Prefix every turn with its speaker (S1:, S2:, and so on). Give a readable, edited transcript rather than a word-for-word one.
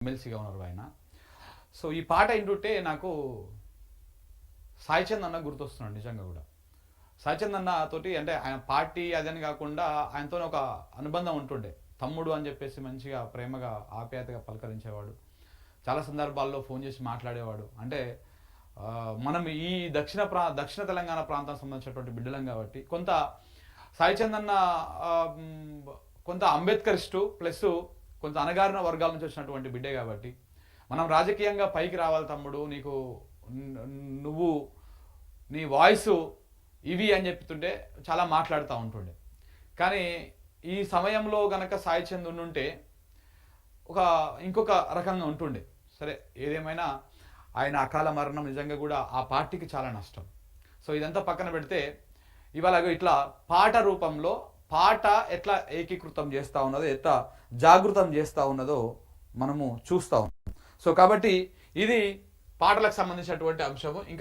S1: ఎమ్మెల్సీగా ఉన్నారు ఆయన. సో ఈ పాట వింటుంటే నాకు సాయి చంద్ అన్న గుర్తొస్తున్నాడు నిజంగా కూడా. సాయి చంద్ అన్న తోటి అంటే ఆయన పార్టీ అదని కాకుండా ఆయనతో ఒక అనుబంధం ఉంటుండే. తమ్ముడు అని చెప్పేసి మంచిగా ప్రేమగా ఆప్యాయతగా పలకరించేవాడు. చాలా సందర్భాల్లో ఫోన్ చేసి మాట్లాడేవాడు. అంటే మనం ఈ దక్షిణ తెలంగాణ ప్రాంతానికి సంబంధించినటువంటి బిడ్డలం కాబట్టి కొంత సాయి చంద్ అన్న కొంత అంబేద్కరిస్టు ప్లస్ కొంత అణగారిన వర్గాల నుంచి వచ్చినటువంటి బిడ్డే కాబట్టి మనం రాజకీయంగా పైకి రావాలి తమ్ముడు, నీకు నువ్వు నీ వాయిస్ ఇవి అని చెప్తుంటే చాలా మాట్లాడుతూ ఉంటుండే. కానీ ఈ సమయంలో గనక సాయి చంద్ ఉంటే ఇంకొక రకంగా ఉంటుండే. సరే ఏదేమైనా ఆయన అకాల మరణం నిజంగా కూడా ఆ పార్టీకి చాలా నష్టం. సో ఇదంతా పక్కన పెడితే ఇవాళ ఇట్లా పాట రూపంలో పాట ఎట్లా ఏకీకృతం చేస్తూ ఉన్నదో, ఎట్లా జాగృతం చేస్తూ ఉన్నదో మనము చూస్తూ ఉన్నాం. సో కాబట్టి ఇది పాటలకు సంబంధించినటువంటి అంశము. ఇంకా